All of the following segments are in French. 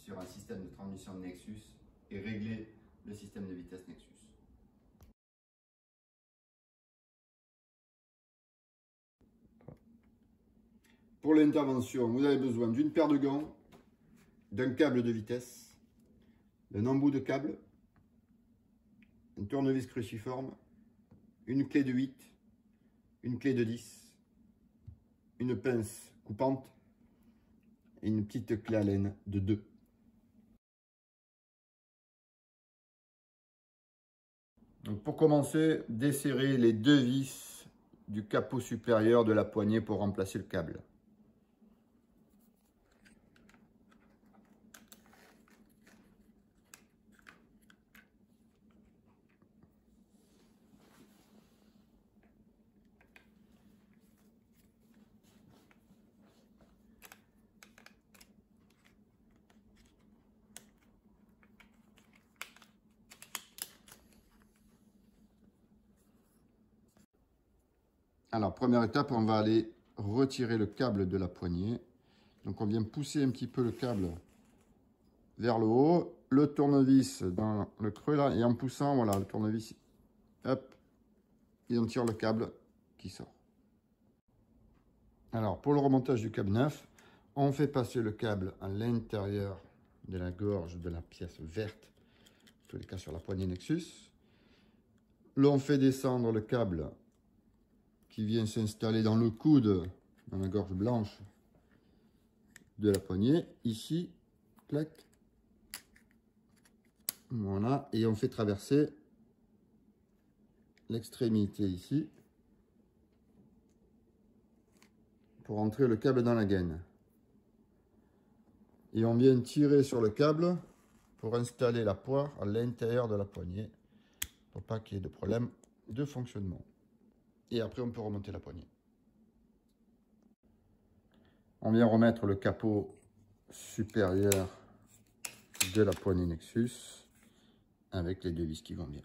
sur un système de transmission Nexus et régler le système de vitesse Nexus. Pour l'intervention, vous avez besoin d'une paire de gants, d'un câble de vitesse, d'un embout de câble, un tournevis cruciforme, une clé de 8, une clé de 10, une pince coupante et une petite clé à laine de 2. Donc pour commencer, desserrer les 2 vis du capot supérieur de la poignée pour remplacer le câble. Alors, première étape, on va aller retirer le câble de la poignée. Donc, on vient pousser un petit peu le câble vers le haut, le tournevis dans le creux là, et en poussant, voilà, le tournevis, hop, et on tire le câble qui sort. Alors, pour le remontage du câble neuf, on fait passer le câble à l'intérieur de la gorge de la pièce verte, en tous les cas sur la poignée Nexus. Là, on fait descendre le câble qui vient s'installer dans le coude, dans la gorge blanche de la poignée, ici, clac, voilà, et on fait traverser l'extrémité ici, pour entrer le câble dans la gaine. Et on vient tirer sur le câble pour installer la poire à l'intérieur de la poignée, pour pas qu'il y ait de problème de fonctionnement. Et après, on peut remonter la poignée. On vient remettre le capot supérieur de la poignée Nexus avec les 2 vis qui vont bien.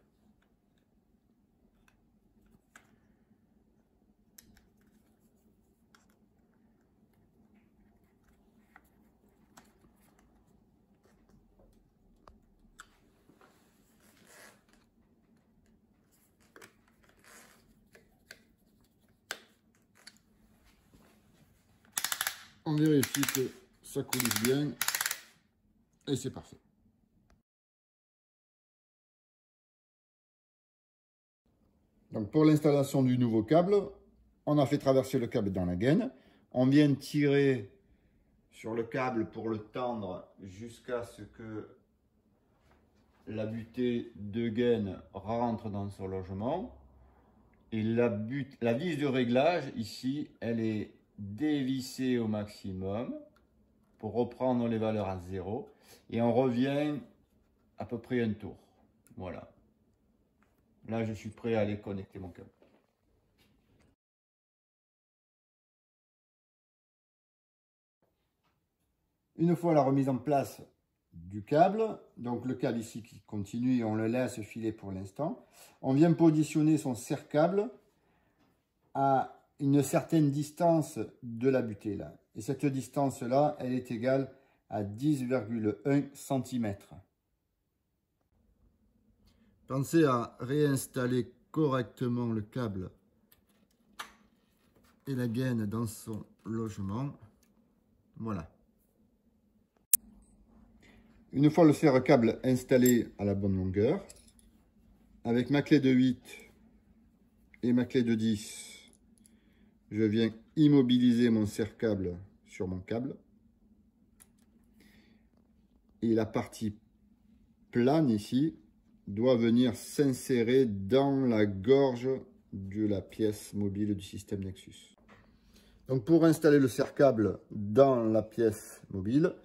On vérifie que ça coulisse bien et c'est parfait. Donc pour l'installation du nouveau câble, on a fait traverser le câble dans la gaine. On vient tirer sur le câble pour le tendre jusqu'à ce que la butée de gaine rentre dans son logement. Et la vis de réglage ici, elle est dévissée au maximum pour reprendre les valeurs à 0. Et on revient à peu près un tour. Voilà. Là, je suis prêt à aller connecter mon câble. Une fois la remise en place du câble, donc le câble ici qui continue et on le laisse filer pour l'instant, on vient positionner son serre-câble à une certaine distance de la butée là. Et cette distance là, elle est égale à 10,1 cm. Pensez à réinstaller correctement le câble et la gaine dans son logement. Voilà. Une fois le serre-câble installé à la bonne longueur, avec ma clé de 8 et ma clé de 10, je viens immobiliser mon serre-câble sur mon câble. Et la partie plane ici doit venir s'insérer dans la gorge de la pièce mobile du système Nexus. Donc pour installer le serre-câble dans la pièce mobile,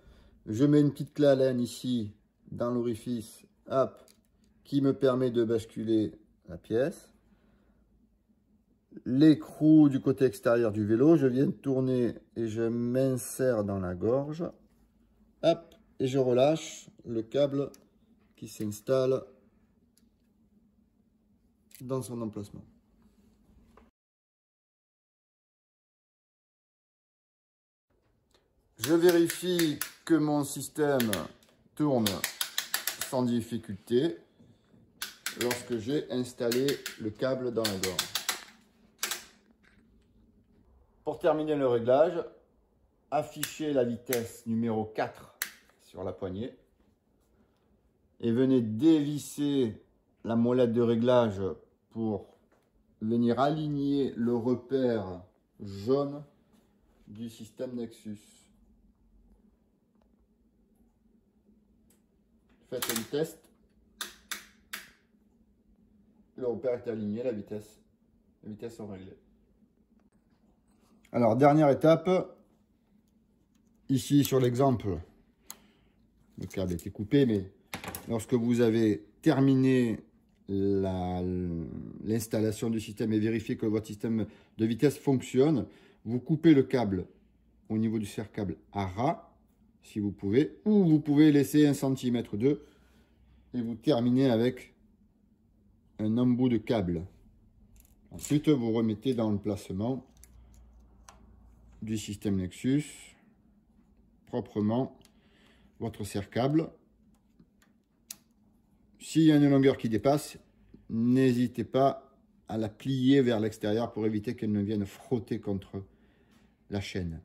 je mets une petite clé à laine ici dans l'orifice, hop, qui me permet de basculer la pièce. L'écrou du côté extérieur du vélo, je viens tourner et je m'insère dans la gorge. Hop, et je relâche le câble qui s'installe dans son emplacement. Je vérifie que mon système tourne sans difficulté lorsque j'ai installé le câble dans la gorge. Pour terminer le réglage, affichez la vitesse numéro 4 sur la poignée et venez dévisser la molette de réglage pour venir aligner le repère jaune du système Nexus. Faites un test. Le repère est aligné, les vitesses sont réglées. Alors, dernière étape. Ici, sur l'exemple, le câble était coupé, mais lorsque vous avez terminé l'installation du système et vérifié que votre système de vitesse fonctionne, vous coupez le câble au niveau du serre-câble à ras, si vous pouvez, ou vous pouvez laisser 1 cm et vous terminez avec un embout de câble. Ensuite, vous remettez dans le placement du système Nexus proprement votre serre-câble. S'il y a une longueur qui dépasse, n'hésitez pas à la plier vers l'extérieur pour éviter qu'elle ne vienne frotter contre la chaîne.